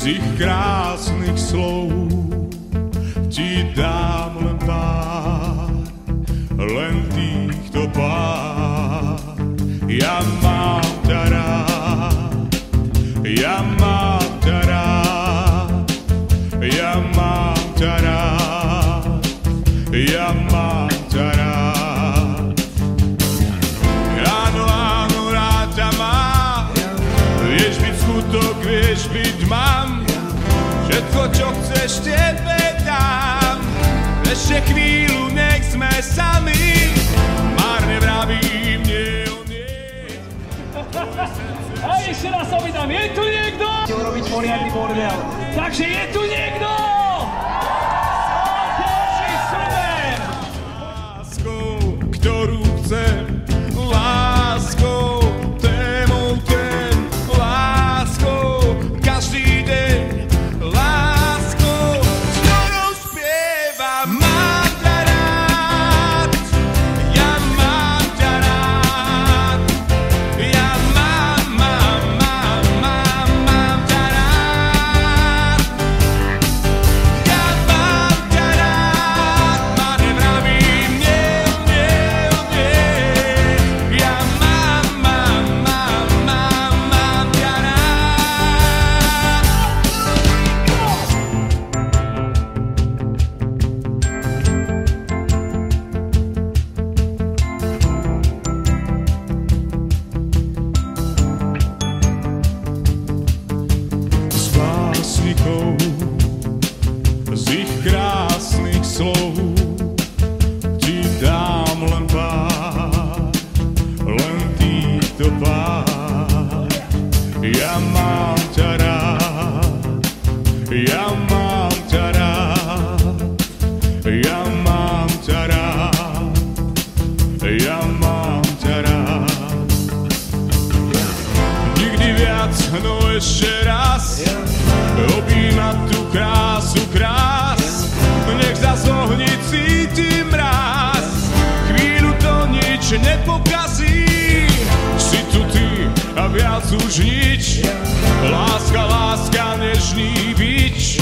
z ich krásnych slov ti dám len pár, len týchto pár. Ja mám ťa rád, ja mám ťa rád, ja mám ťa rád, ja mám ťa rád. Áno, áno, rád ťa mám, vieš byť skutok, vieš byť mám, všetko, čo chceš, tebe dám. Ešte chvíľu, nech sme sami, márne vravím, nie, on nie. A ešte raz sa vydám, je tu niekto? Chcel robiť poriadny bordel. Takže je tu niekto? Láskou, ktorú chcem, láskou, témou ten, láskou, každý deň, láskou, s ktorou spievam. Mám ťa rád, ja mám ťa rád, ja mám ťa rád, ja mám ťa rád, ma nevravím, nie, ja mám ťa rád. Z básnikov, z ich krásnych slov ti dám len pár, len týchto pár. Ja mám ťa rád, ja mám ťa rád, ja mám ťa rád, ja mám ťa rád. Nikdy viac, no ešte raz, objímať tú krásu krás, nech zas ohni cíti mráz, chvíľu to nič nepokazí, si tu ty a viac už nič, láska, láska, nežný bič,